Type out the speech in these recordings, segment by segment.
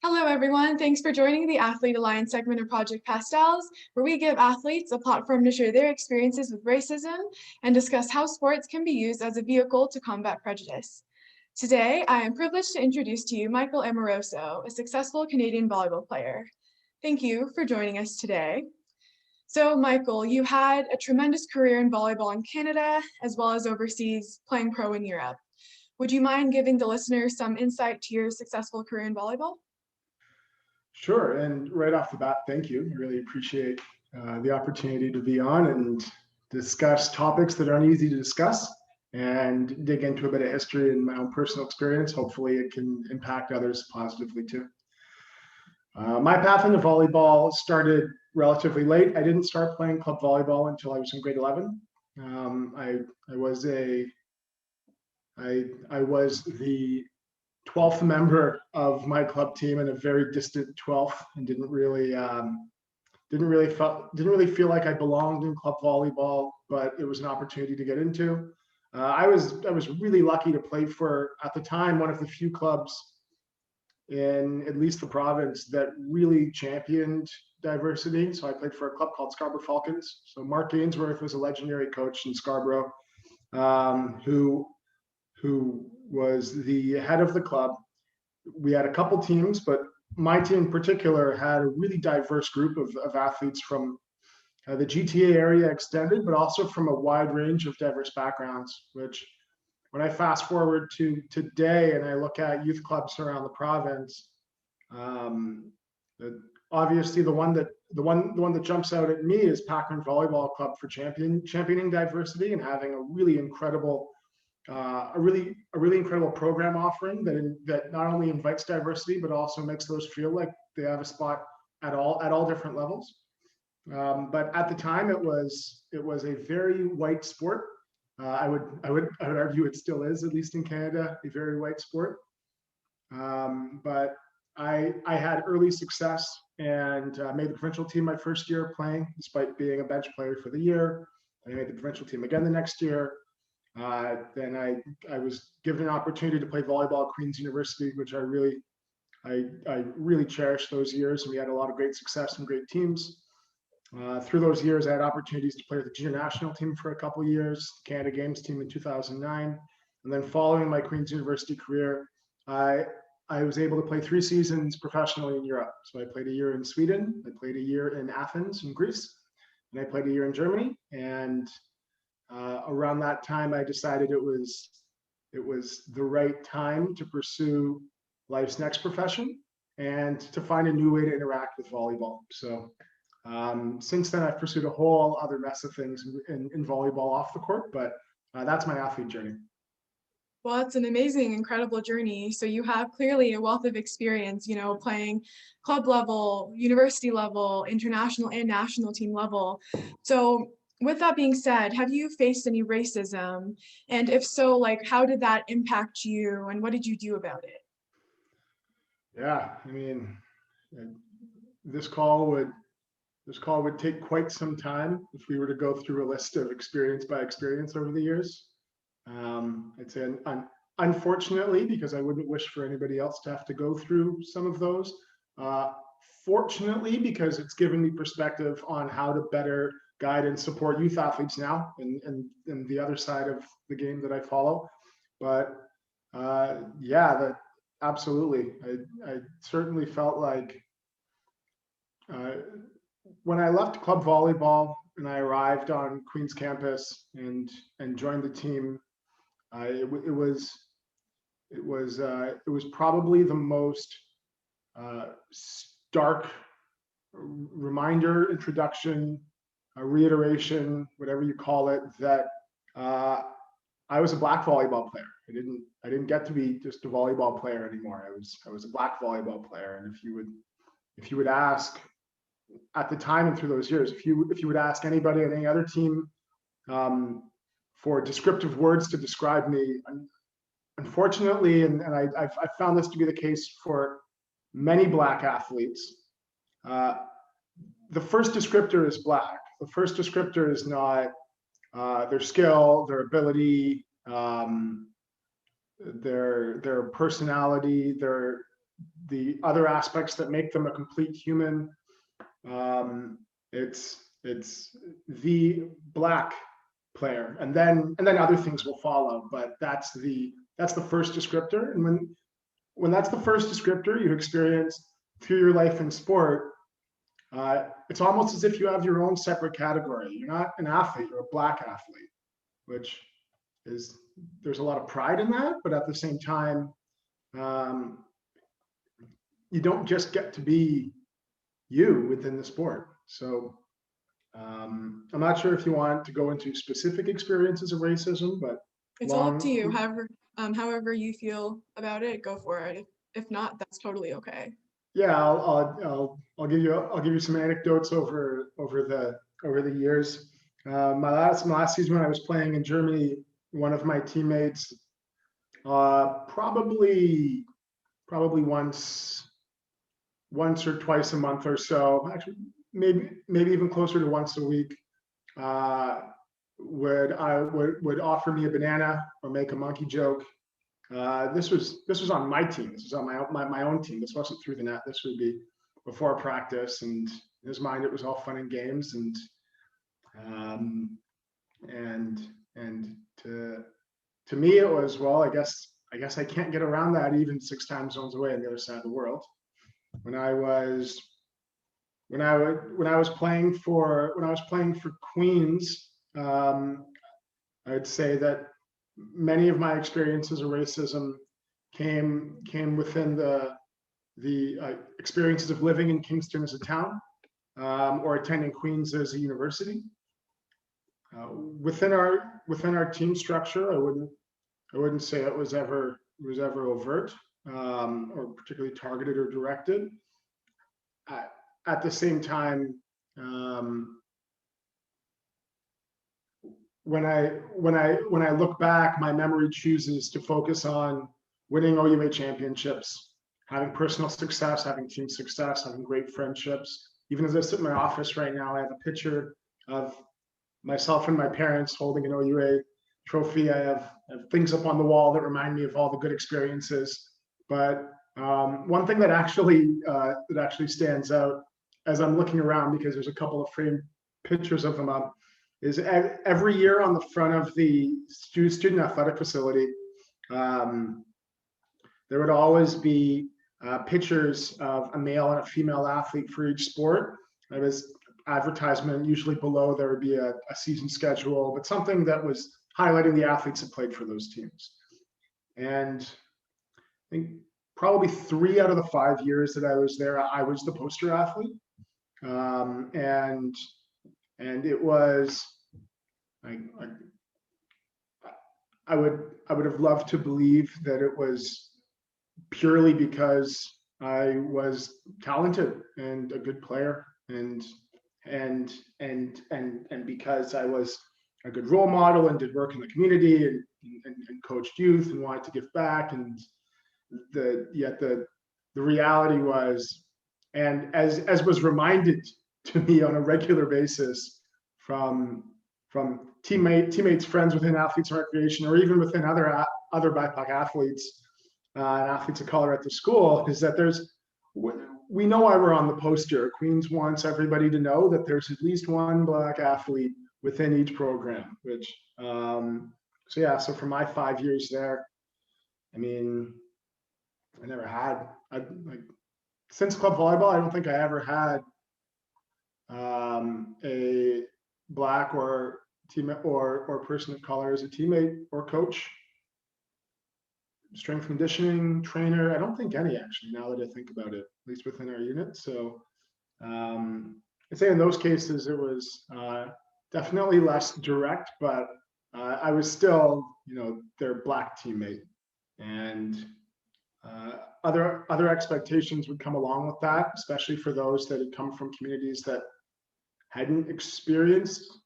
Hello, everyone. Thanks for joining the Athlete Alliance segment of Project Pastels, where we give athletes a platform to share their experiences with racism and discuss how sports can be used as a vehicle to combat prejudice. Today, I am privileged to introduce to you Michael Amoroso, a successful Canadian volleyball player. Thank you for joining us today. So, Michael, you had a tremendous career in volleyball in Canada, as well as overseas playing pro in Europe. Would you mind giving the listeners some insight to your successful career in volleyball? Sure. And right off the bat, thank you. I really appreciate the opportunity to be on and discuss topics that aren't easy to discuss and dig into a bit of history and my own personal experience. Hopefully, it can impact others positively too. My path into volleyball started relatively late. I didn't start playing club volleyball until I was in grade 11. I was the 12th member of my club team and a very distant 12th, and didn't really feel like I belonged in club volleyball, but it was an opportunity to get into. I was really lucky to play for, at the time, one of the few clubs in at least the province that really championed diversity. So I played for a club called Scarborough Falcons. So Mark Ainsworth was a legendary coach in Scarborough, who was the head of the club. We had a couple teams, but my team in particular had a really diverse group of athletes from the GTA area extended, but also from a wide range of diverse backgrounds, which when I fast forward to today and I look at youth clubs around the province, obviously the one that jumps out at me is Packman Volleyball Club for championing diversity and having a really incredible program offering that not only invites diversity but also makes those feel like they have a spot at all different levels. But at the time, it was a very white sport. I would argue it still is, at least in Canada, a very white sport. But I had early success and made the provincial team my first year playing, despite being a bench player for the year. I made the provincial team again the next year. Then I was given an opportunity to play volleyball at Queen's University, which I really cherished those years, and we had a lot of great success and great teams. Through those years, I had opportunities to play with the junior national team for a couple of years, Canada Games team in 2009, and then following my Queen's University career, I was able to play 3 seasons professionally in Europe. So I played a year in Sweden, I played a year in Athens in Greece, and I played a year in Germany. And around that time, I decided it was the right time to pursue life's next profession and to find a new way to interact with volleyball. So since then, I've pursued a whole other mess of things in volleyball off the court, but that's my athlete journey. Well, it's an amazing, incredible journey. So you have clearly a wealth of experience, playing club level, university level, international and national team level. So with that being said, have you faced any racism? And if so, like, how did that impact you and what did you do about it? Yeah, I mean, this call would take quite some time if we were to go through a list of experience by experience over the years. I'd say unfortunately, because I wouldn't wish for anybody else to have to go through some of those. Fortunately, because it's given me perspective on how to better guide and support youth athletes now and the other side of the game that I follow. But yeah, absolutely. I certainly felt like when I left club volleyball and I arrived on Queen's campus and joined the team, it was probably the most stark reminder, introduction, reiteration, whatever you call it, that I was a black volleyball player. I didn't get to be just a volleyball player anymore. I was a black volleyball player. And if you would ask at the time and through those years, if you would ask anybody on any other team for descriptive words to describe me, unfortunately, and I found this to be the case for many black athletes, the first descriptor is black. The first descriptor is not their skill, their ability, their personality, the other aspects that make them a complete human. It's the Black player, and then other things will follow. But that's the first descriptor, and when that's the first descriptor you experience through your life in sport, it's almost as if you have your own separate category. You're not an athlete; you're a Black athlete, which is, there's a lot of pride in that, but at the same time, you don't just get to be you within the sport. So I'm not sure if you want to go into specific experiences of racism, but it's all up to you. However you feel about it, go for it. If not, that's totally okay. Yeah, I'll give you some anecdotes over the years. My last season when I was playing in Germany, one of my teammates, probably once or twice a month or so, actually maybe even closer to once a week, would offer me a banana or make a monkey joke. This was on my team. This was on my own team. This wasn't through the net. This would be before practice, and in his mind it was all fun and games, and to me it was, well, I guess I can't get around that even 6 time zones away on the other side of the world. When I was playing for Queens, I'd say that many of my experiences of racism came within the experiences of living in Kingston as a town, or attending Queens as a university. Within our team structure, I wouldn't say it was ever overt, or particularly targeted or directed. At the same time, when I look back, my memory chooses to focus on winning OUA championships, having personal success, having team success, having great friendships. Even as I sit in my office right now, I have a picture of myself and my parents holding an OUA trophy. I have things up on the wall that remind me of all the good experiences. But one thing that actually stands out as I'm looking around, because there's a couple of framed pictures of them up, is every year on the front of the student athletic facility, there would always be pictures of a male and a female athlete for each sport. There was advertisement, usually below there would be a season schedule, but something that was highlighting the athletes that played for those teams. And I think probably 3 out of the 5 years that I was there, I was the poster athlete. And it was, I would have loved to believe that it was purely because I was talented and a good player, and because I was a good role model and did work in the community and coached youth and wanted to give back. And yet the reality was, and as was reminded to me on a regular basis from teammates, friends within Athletes and Recreation, or even within other BIPOC athletes and athletes of color at the school, is that we know why we're on the poster. Queens wants everybody to know that there's at least one Black athlete within each program, which, so for my 5 years there, I mean, I never had, since club volleyball, I don't think I ever had a Black or teammate or person of color as a teammate or coach, strength conditioning trainer. I don't think any, actually, now that I think about it, at least within our unit. So I'd say in those cases it was definitely less direct, but I was still, their Black teammate, and other expectations would come along with that, especially for those that had come from communities that hadn't experienced,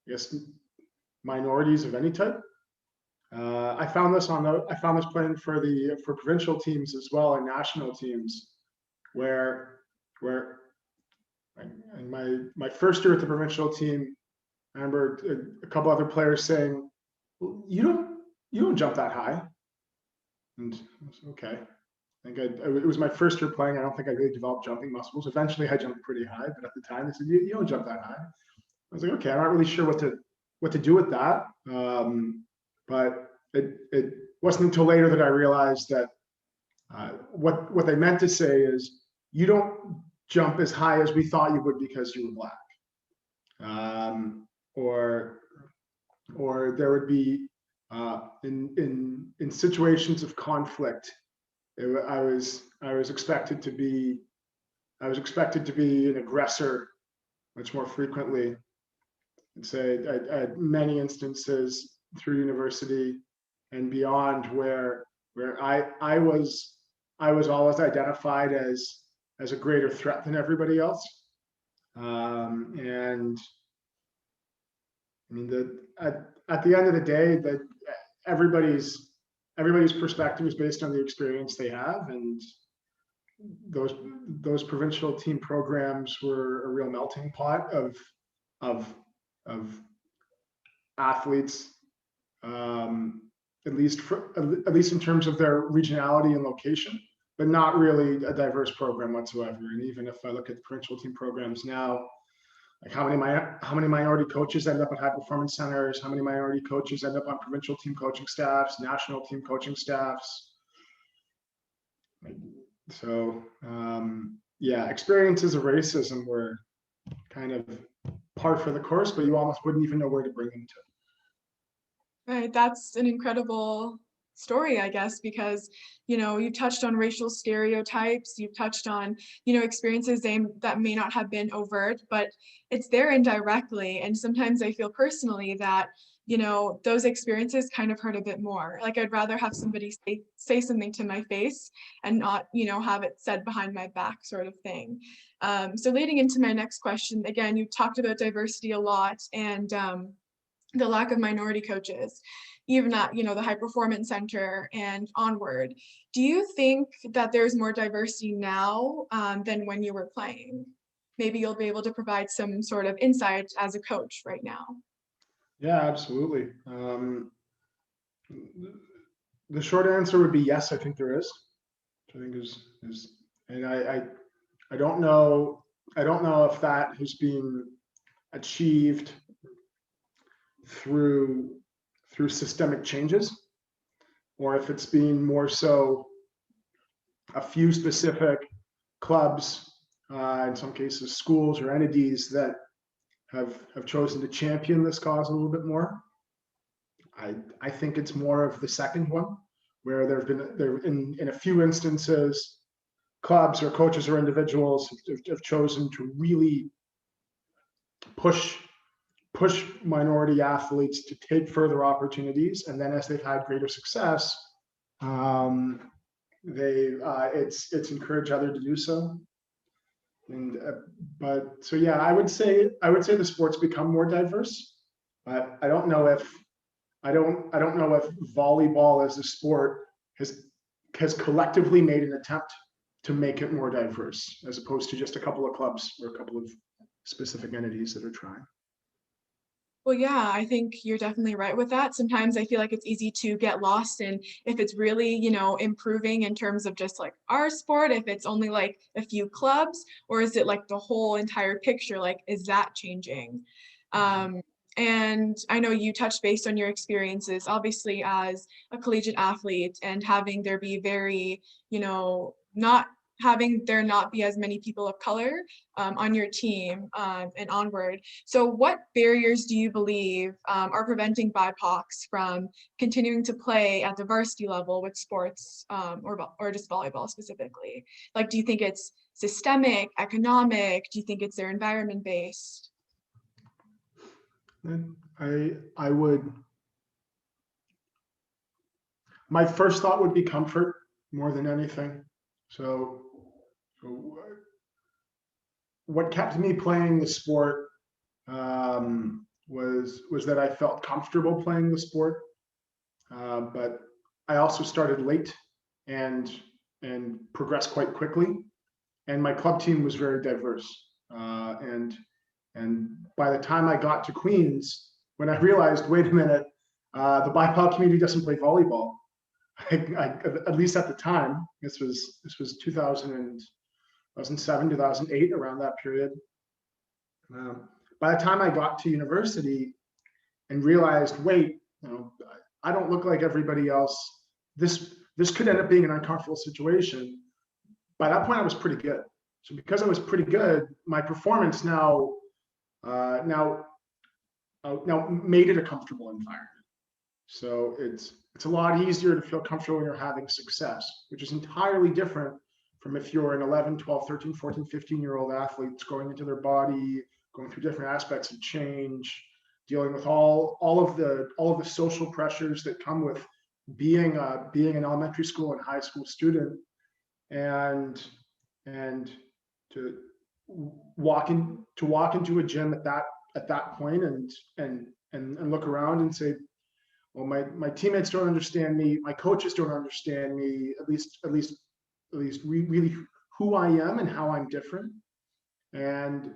I guess, minorities of any type. I found this playing for provincial teams as well, and national teams, where in my first year at the provincial team, I remember a couple other players saying, well, you don't jump that high. And I was, okay. it was my first year playing. I don't think I really developed jumping muscles. Eventually I jumped pretty high, but at the time they said, you don't jump that high. I was like, okay, I'm not really sure what to do with that. But it wasn't until later that I realized that what they meant to say is you don't jump as high as we thought you would because you were black. Or there would be in situations of conflict, I was expected to be an aggressor much more frequently. And say I had many instances through university and beyond where I was always identified as a greater threat than everybody else. And I mean, at the end of the day, that everybody's perspective is based on the experience they have, and those provincial team programs were a real melting pot of athletes, at least in terms of their regionality and location, but not really a diverse program whatsoever. And even if I look at the provincial team programs now, like how many minority coaches end up at high performance centers, how many minority coaches end up on provincial team coaching staffs, national team coaching staffs. So yeah, experiences of racism were kind of par for the course, but you almost wouldn't even know where to bring them to. Right, that's an incredible story, I guess, because, you touched on racial stereotypes, you've touched on, experiences that may not have been overt, but it's there indirectly. And sometimes I feel personally that, those experiences kind of hurt a bit more. Like I'd rather have somebody say something to my face and not, have it said behind my back sort of thing. So leading into my next question, again, you talked about diversity a lot and the lack of minority coaches, even at, the high performance center and onward. Do you think that there's more diversity now than when you were playing? Maybe you'll be able to provide some sort of insight as a coach right now. Yeah, absolutely. The short answer would be yes, I think there is. I think is and I don't know if that has been achieved through systemic changes, or if it's been more so a few specific clubs, in some cases schools or entities that have chosen to champion this cause a little bit more. I think it's more of the second one, where there in a few instances, clubs or coaches or individuals have chosen to really push minority athletes to take further opportunities, and then as they've had greater success, it's encouraged others to do so. And but so yeah, I would say the sport's become more diverse, but I don't know if volleyball as a sport has collectively made an attempt to make it more diverse, as opposed to just a couple of clubs or a couple of specific entities that are trying. Well, yeah, I think you're definitely right with that. Sometimes I feel like it's easy to get lost in if it's really, improving in terms of just like our sport, if it's only like a few clubs, or is it like the whole entire picture? Like, is that changing? And I know you touched based on your experiences, obviously as a collegiate athlete, and having there be very, not having there not be as many people of color on your team and onward. So what barriers do you believe are preventing BIPOCs from continuing to play at the varsity level with sports or just volleyball specifically? Like, do you think it's systemic, economic? Do you think it's their environment based? I would, my first thought would be comfort more than anything. So what kept me playing the sport was that I felt comfortable playing the sport, but I also started late and progressed quite quickly, and my club team was very diverse. And by the time I got to Queens, when I realized, wait a minute, the BIPOC community doesn't play volleyball, at least at the time, this was 2007, 2008, around that period. By the time I got to university and realized, wait, I don't look like everybody else. This could end up being an uncomfortable situation. By that point, I was pretty good. So because I was pretty good, my performance now made it a comfortable environment. So it's a lot easier to feel comfortable when you're having success, which is entirely different from if you're an 11, 12, 13, 14, 15-year-old athlete going into their body, going through different aspects of change, dealing with all of the social pressures that come with being an elementary school and high school student, and to walk into a gym at that point and look around and say, well, my teammates don't understand me, my coaches don't understand me, at least really who I am and how I'm different, and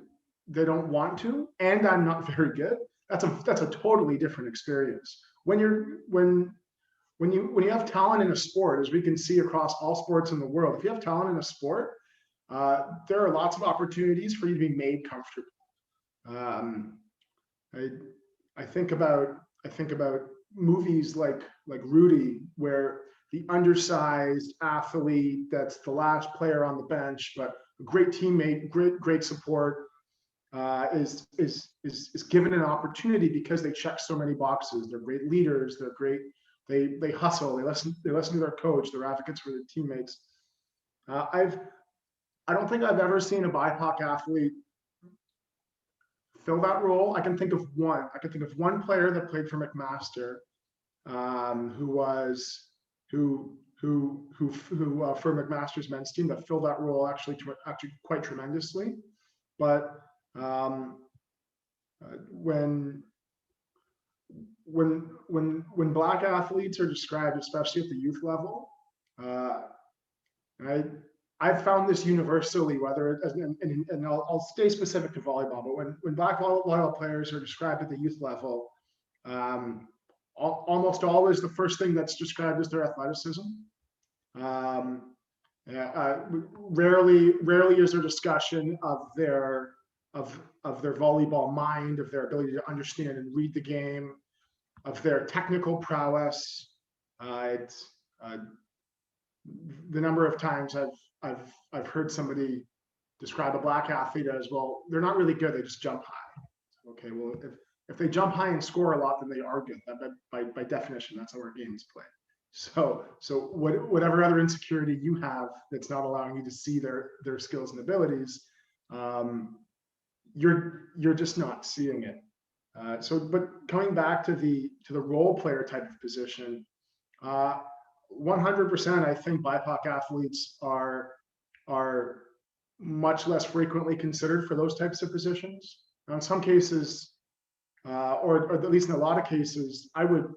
they don't want to, and I'm not very good. That's a totally different experience. When you have talent in a sport, as we can see across all sports in the world, if you have talent in a sport, there are lots of opportunities for you to be made comfortable. I think about movies like Rudy, where the undersized athlete that's the last player on the bench, but a great teammate, great support, is given an opportunity because they check so many boxes. They're great leaders. They're great. They hustle. They listen to their coach. They're advocates for their teammates. I don't think I've ever seen a BIPOC athlete fill that role. I can think of one player that played for McMaster, who for McMaster's men's team, that filled that role actually quite tremendously. But when Black athletes are described, especially at the youth level, and I've found this universally, whether it, and I'll stay specific to volleyball, but when Black volleyball players are described at the youth level, almost always the first thing that's described is their athleticism. Rarely is there discussion of their volleyball mind, of their ability to understand and read the game, of their technical prowess. The number of times I've heard somebody describe a Black athlete as, well, they're not really good, they just jump high. Okay, well, if they jump high and score a lot, then they are good. By definition, that's how our game is played. So whatever other insecurity you have that's not allowing you to see their skills and abilities, you're just not seeing it. But coming back to the role player type of position, 100%, I think BIPOC athletes are much less frequently considered for those types of positions. Now, in some cases, or at least in a lot of cases, I would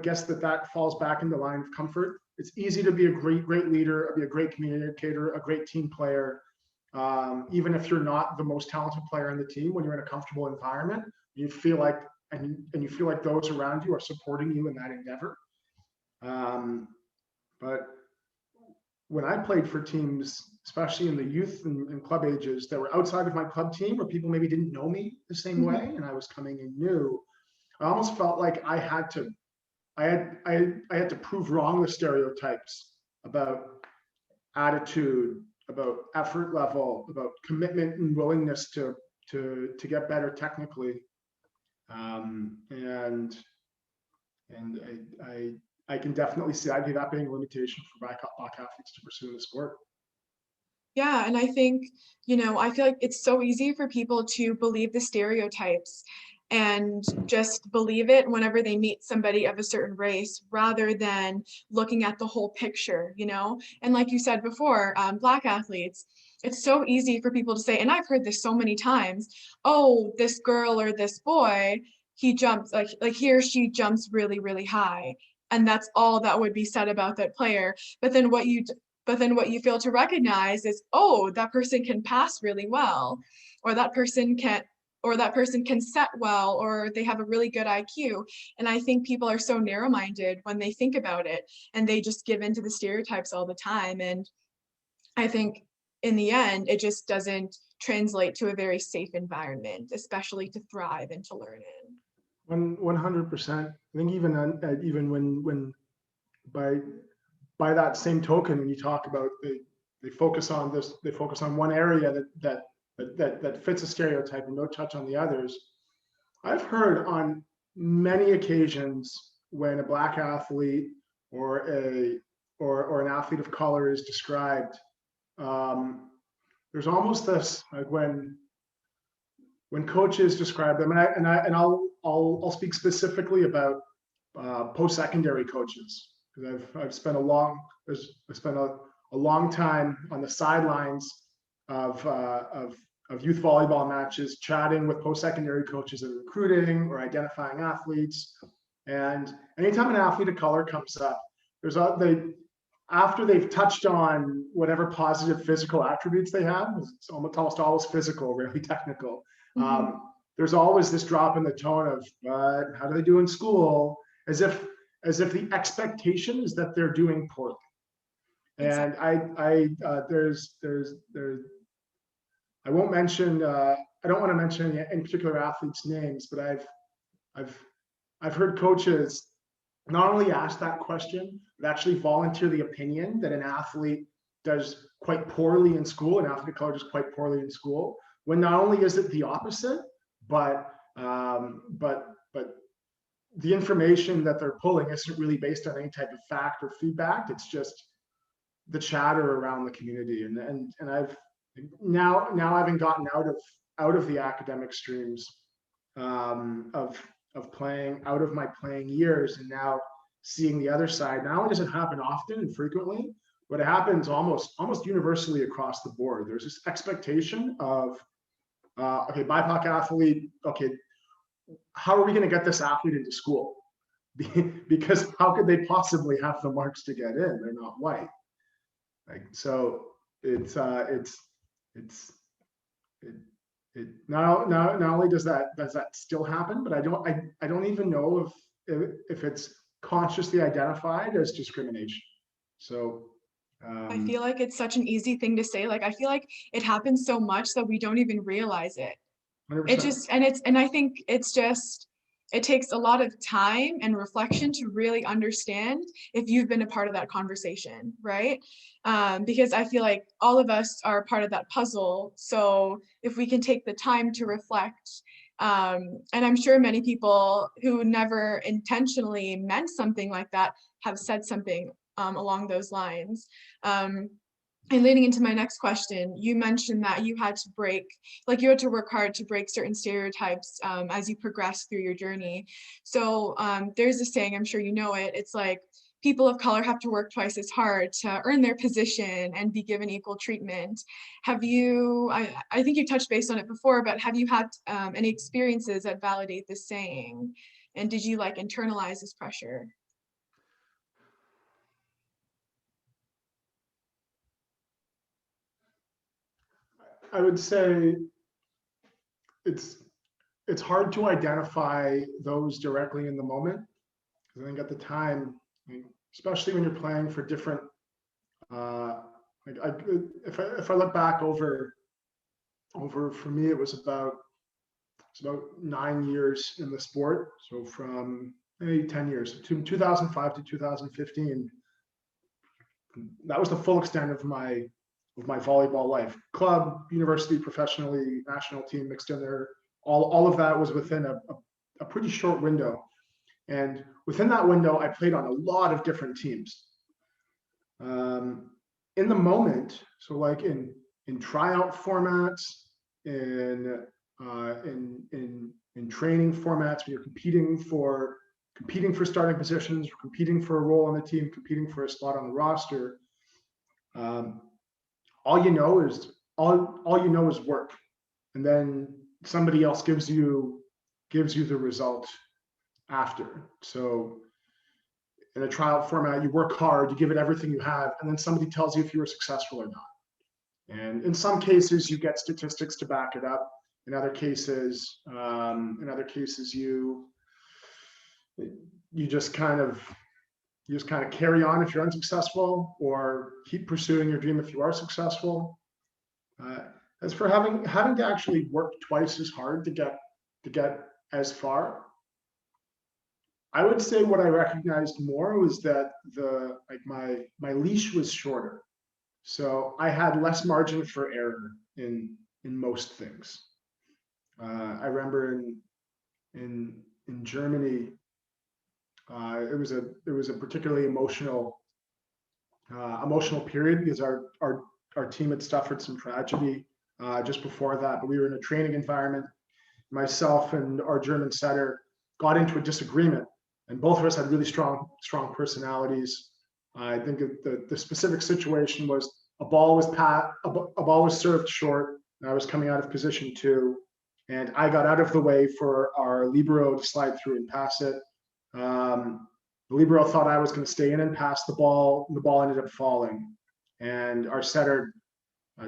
guess that falls back in the line of comfort. It's easy to be a great leader, be a great communicator, a great team player, even if you're not the most talented player on the team. When you're in a comfortable environment, you feel like you feel like those around you are supporting you in that endeavor. But when I played for teams, especially in the youth and club ages, that were outside of my club team, where people maybe didn't know me the same way, and I was coming in new, I almost felt like I had to prove wrong the stereotypes about attitude, about effort level, about commitment and willingness to get better technically, and I can definitely see that being a limitation for BIPOC athletes to pursue the sport. Yeah, and I think, I feel like it's so easy for people to believe the stereotypes and just believe it whenever they meet somebody of a certain race, rather than looking at the whole picture, And like you said before, Black athletes, it's so easy for people to say, and I've heard this so many times, oh, this girl or this boy, he jumps, like he or she jumps really, really high. And that's all that would be said about that player. But then what you fail to recognize is, oh, that person can pass really well, or that person or that person can set well, or they have a really good IQ. And I think people are so narrow-minded when they think about it, and they just give into the stereotypes all the time. And I think in the end, it just doesn't translate to a very safe environment, especially to thrive and to learn in. 100%. I think even when by that same token, when you talk about they focus on this, they focus on one area that fits a stereotype and no touch on the others. I've heard on many occasions when a Black athlete or an athlete of color is described, there's almost this, like when coaches describe them, and I'll speak specifically about post-secondary coaches, because I've spent a long time on the sidelines of youth volleyball matches, chatting with post-secondary coaches and recruiting or identifying athletes. And anytime an athlete of color comes up, after they've touched on whatever positive physical attributes they have, it's almost always physical, rarely technical. Mm-hmm. There's always this drop in the tone of, how do they do in school? As if the expectation is that they're doing poorly. And I won't mention, I don't want to mention any particular athletes' names, but I've heard coaches not only ask that question, but actually volunteer the opinion that an athlete does quite poorly in school, an athlete of color does quite poorly in school, when not only is it the opposite, but the information that they're pulling isn't really based on any type of fact or feedback. It's just the chatter around the community. And I've now having gotten out of the academic streams of playing, out of my playing years, and now seeing the other side. Not only does it happen often and frequently, but it happens almost universally across the board. There's this expectation of, okay, BIPOC athlete, okay, how are we going to get this athlete into school? Because how could they possibly have the marks to get in? They're not white. Like, so it's not only does that still happen, but I don't even know if it's consciously identified as discrimination. So I feel like it's such an easy thing to say. Like, I feel like it happens so much that we don't even realize it. 100%. It just, and I think it's just, it takes a lot of time and reflection to really understand if you've been a part of that conversation, right? Because I feel like all of us are part of that puzzle. So if we can take the time to reflect, and I'm sure many people who never intentionally meant something like that have said something along those lines. And leading into my next question, you mentioned that you had to work hard to break certain stereotypes as you progress through your journey. So there's a saying, I'm sure you know it, it's like, people of color have to work twice as hard to earn their position and be given equal treatment. Have you, I think you touched base on it before, but have you had any experiences that validate this saying? And did you internalize this pressure? I would say it's hard to identify those directly in the moment, because I think at the time, especially when you're playing for different, if I look back over for me, it was about 9 years in the sport. So from maybe 10 years, 2005 to 2015, that was the full extent of my volleyball life. Club, university, professionally, national team mixed in there. All of that was within a pretty short window. And within that window, I played on a lot of different teams. In the moment, so like in tryout formats, in training formats, when you're competing for starting positions, competing for a role on the team, competing for a spot on the roster, all you know is work, and then somebody else gives you the result after. So in a tryout format, you work hard, you give it everything you have, and then somebody tells you if you were successful or not. And in some cases, you get statistics to back it up. In other cases, you just kind of carry on if you're unsuccessful, or keep pursuing your dream if you are successful. As for having to actually work twice as hard to get as far, I would say what I recognized more was that my leash was shorter, so I had less margin for error in most things. I remember in Germany, it was a particularly emotional period, because our team had suffered some tragedy just before that, but we were in a training environment. Myself and our German setter got into a disagreement, and both of us had really strong personalities. I think the specific situation was a ball was served short, and I was coming out of position 2, and I got out of the way for our libero to slide through and pass it. The libero thought I was going to stay in and pass the ball. The ball ended up falling, and our setter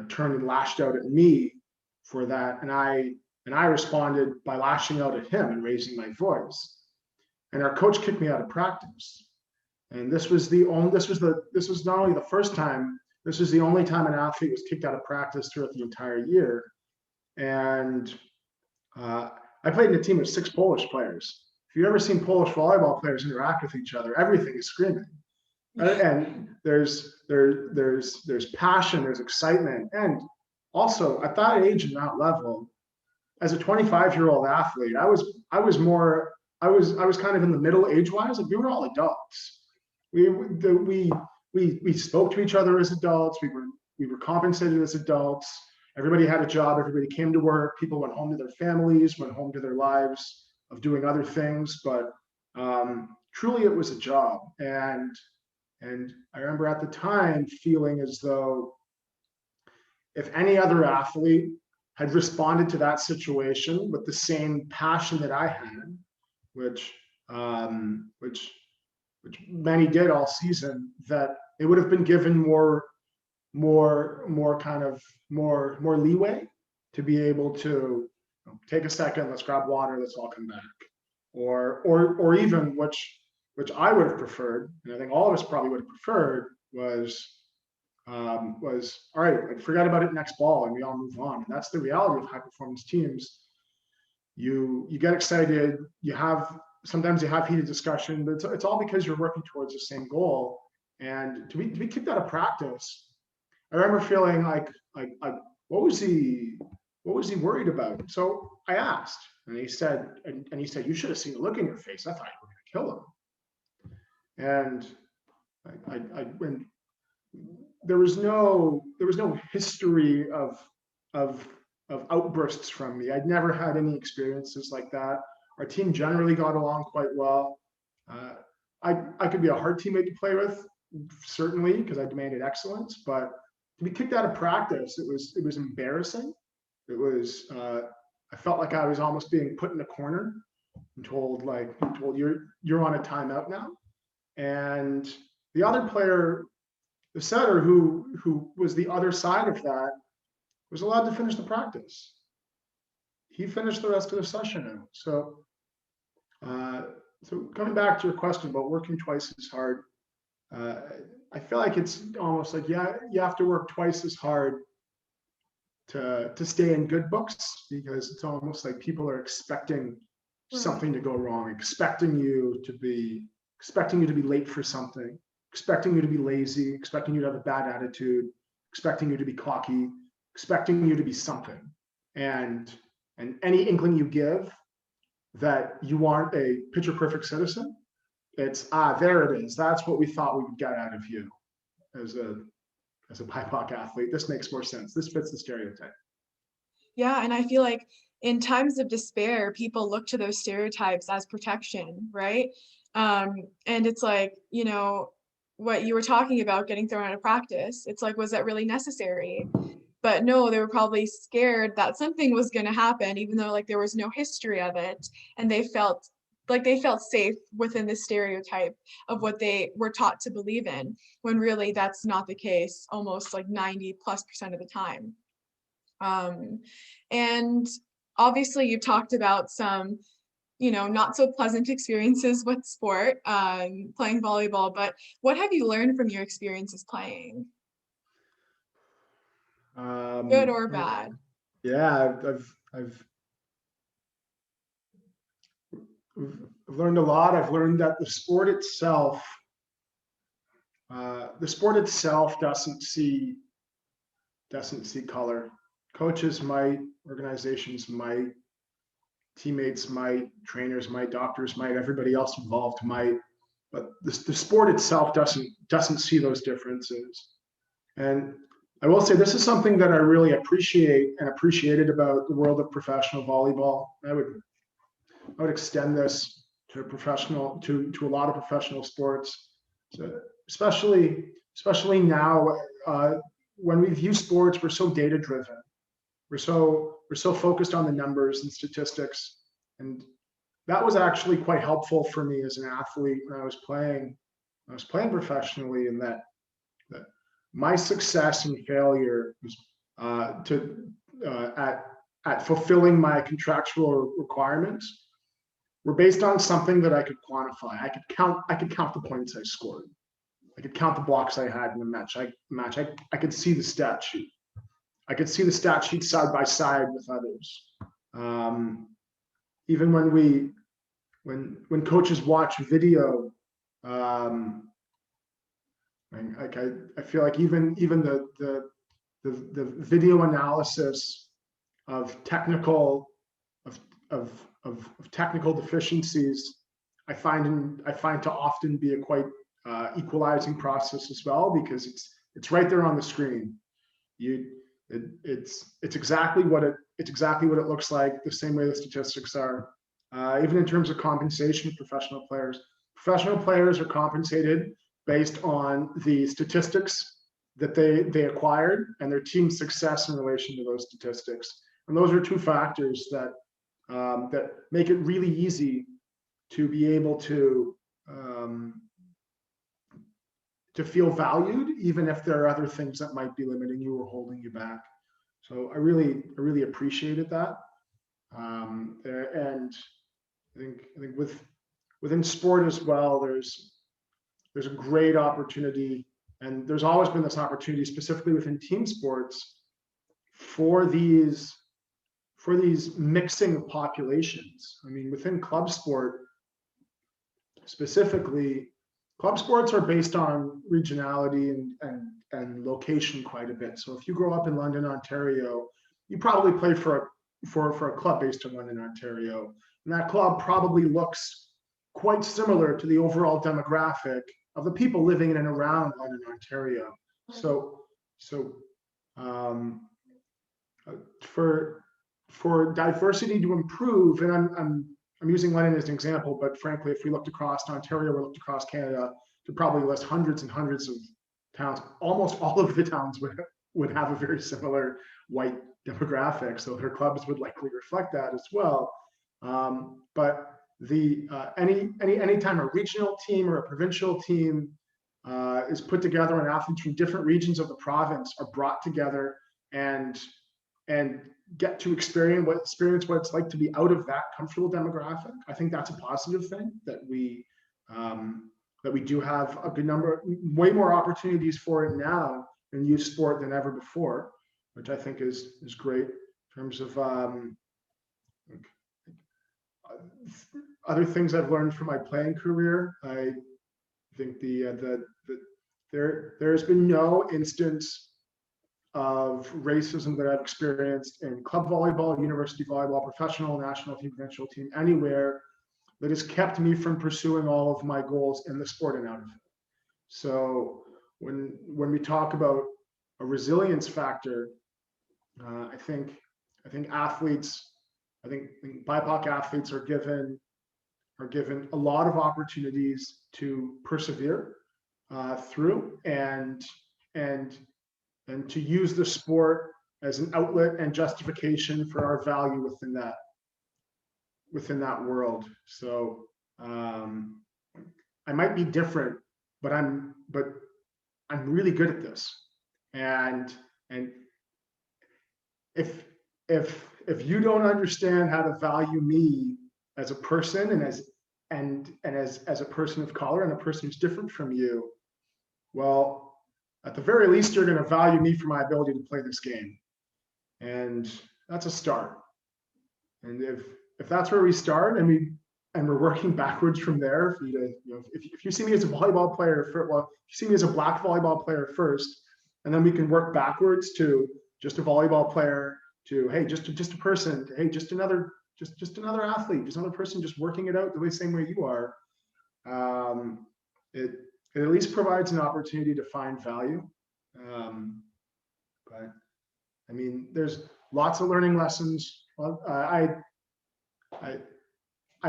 turned and lashed out at me for that, and I responded by lashing out at him and raising my voice. And our coach kicked me out of practice. And this was not only the first time, this was the only time an athlete was kicked out of practice throughout the entire year. And I played in a team of 6 Polish players. If you've ever seen Polish volleyball players interact with each other, everything is screaming. And there's passion, there's excitement. And also at that age and that level, as a 25-year-old athlete, I was kind of in the middle age-wise. Like, we were all adults. We spoke to each other as adults. We were compensated as adults. Everybody had a job. Everybody came to work. People went home to their families, went home to their lives of doing other things. But truly, it was a job. And I remember at the time feeling as though if any other athlete had responded to that situation with the same passion that I had, which many did all season, that it would have been given more leeway to be able to take a second, let's grab water, let's all come back, or even which I would have preferred, and I think all of us probably would have preferred, was all right, like, forget about it, next ball, and we all move on. And that's the reality of high performance teams. You get excited, sometimes you have heated discussion, but it's all because you're working towards the same goal. And to be kicked out of practice, I remember feeling like what was he worried about? So I asked, and he said, you should have seen the look in your face. I thought you were going to kill him. And there was no history of outbursts from me. I'd never had any experiences like that. Our team generally got along quite well. I could be a hard teammate to play with, certainly, because I demanded excellence. But to be kicked out of practice, it was embarrassing. It was I felt like I was almost being put in a corner and told you're on a timeout now. And the other player, the setter, who was the other side of that, was allowed to finish the practice. He finished the rest of the session out. So coming back to your question about working twice as hard, I feel like it's almost like, yeah, you have to work twice as hard to stay in good books, because it's almost like people are expecting something to go wrong, expecting you to be late for something, expecting you to be lazy, expecting you to have a bad attitude, expecting you to be cocky, expecting you to be something. And any inkling you give that you aren't a picture perfect citizen, it's there it is. That's what we thought we would get out of you as a BIPOC athlete. This makes more sense. This fits the stereotype. Yeah, and I feel like in times of despair, people look to those stereotypes as protection, right? And it's like, what you were talking about, getting thrown out of practice. It's like, was that really necessary? But no, they were probably scared that something was going to happen, even though like there was no history of it, and they felt safe within the stereotype of what they were taught to believe in, when really that's not the case almost like 90+% of the time. And obviously you've talked about some, not so pleasant experiences with sport, playing volleyball, but what have you learned from your experiences playing? Good or bad? Yeah, I've learned a lot. I've learned that the sport itself doesn't see color. Coaches might, organizations might, teammates might, trainers might, doctors might, everybody else involved might, but the sport itself doesn't see those differences. And I will say this is something that I really appreciate and appreciated about the world of professional volleyball. I would extend this to a lot of professional sports, so especially now, when we view sports, we're so data driven. We're so focused on the numbers and statistics, and that was actually quite helpful for me as an athlete when I was playing professionally, in that my success and failure was at fulfilling my contractual requirements were based on something that I could quantify. I could count the points I scored. I could count the blocks I had in a match. I could see the stat sheet. I could see the stat sheet side by side with others. Even when coaches watch video, I feel like even the video analysis of technical technical deficiencies, I find to often be a quite equalizing process as well, because it's right there on the screen. It's exactly what it looks like, the same way the statistics are. Even in terms of compensation, professional players are compensated based on the statistics that they acquired and their team's success in relation to those statistics. And those are two factors that make it really easy to be able to feel valued, even if there are other things that might be limiting you or holding you back. So I really appreciated that. And I think within sport as well, there's a great opportunity, and there's always been this opportunity, specifically within team sports, for these mixing of populations. I mean, within club sport specifically, club sports are based on regionality and location quite a bit. So if you grow up in London, Ontario, you probably play for a club based in London, Ontario, and that club probably looks quite similar to the overall demographic of the people living in and around London, Ontario. So for diversity to improve, and I'm using London as an example, but frankly, if we looked across Ontario or looked across Canada, to probably list hundreds and hundreds of towns, almost all of the towns would have a very similar white demographic, so their clubs would likely reflect that as well. But anytime a regional team or a provincial team is put together, and athletes from different regions of the province are brought together and get to experience what it's like to be out of that comfortable demographic, I think that's a positive thing, that we do have a good number, way more opportunities for it now in youth sport than ever before, which I think is great in terms of other things I've learned from my playing career. I think there's been no instance of racism that I've experienced in club volleyball, university volleyball, professional, national team, provincial team, anywhere, that has kept me from pursuing all of my goals in the sport and out of it. So when we talk about a resilience factor, I think athletes, I think BIPOC athletes are given a lot of opportunities to persevere through and to use the sport as an outlet and justification for our value within that world. So I might be different, but I'm really good at this. And if if you don't understand how to value me as a person and as a person of color and a person who's different from you, well, at the very least, you're going to value me for my ability to play this game. And that's a start. And if that's where we start, and we're working backwards from there, for you to, if you see me as a volleyball player, well, if you see me as a black volleyball player first, and then we can work backwards to just a volleyball player, to hey, just a person, to, hey, just another athlete, just another person, just working it out the same way you are. It at least provides an opportunity to find value. But I mean, there's lots of learning lessons. I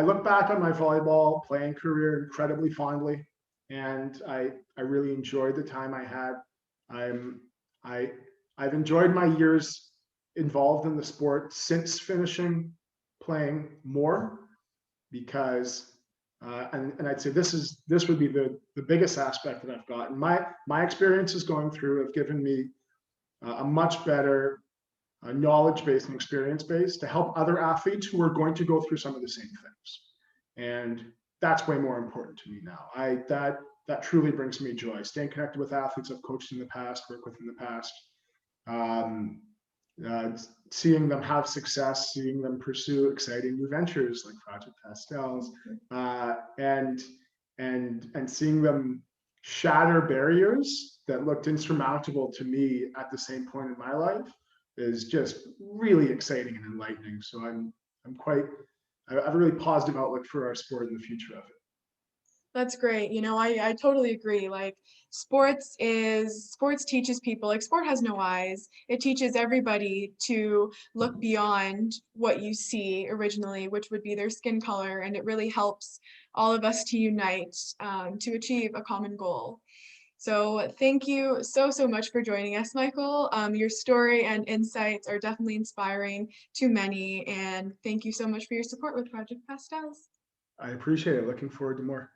look back on my volleyball playing career incredibly fondly, and I really enjoyed the time I had. I've enjoyed my years involved in the sport since finishing playing more, because and I'd say this would be the biggest aspect that I've gotten. My experiences going through have given me a much better knowledge base and experience base to help other athletes who are going to go through some of the same things. And that's way more important to me now. That truly brings me joy. Staying connected with athletes I've coached in the past, worked with in the past, seeing them have success, seeing them pursue exciting new ventures like Project Pastels, and seeing them shatter barriers that looked insurmountable to me at the same point in my life is just really exciting and enlightening. So I have a really positive outlook for our sport and the future of it. That's great. I totally agree. Like sports teaches people, like sport has no eyes. It teaches everybody to look beyond what you see originally, which would be their skin color. And it really helps all of us to unite to achieve a common goal. So thank you so much for joining us, Michael. Your story and insights are definitely inspiring to many. And thank you so much for your support with Project Pastels. I appreciate it. Looking forward to more.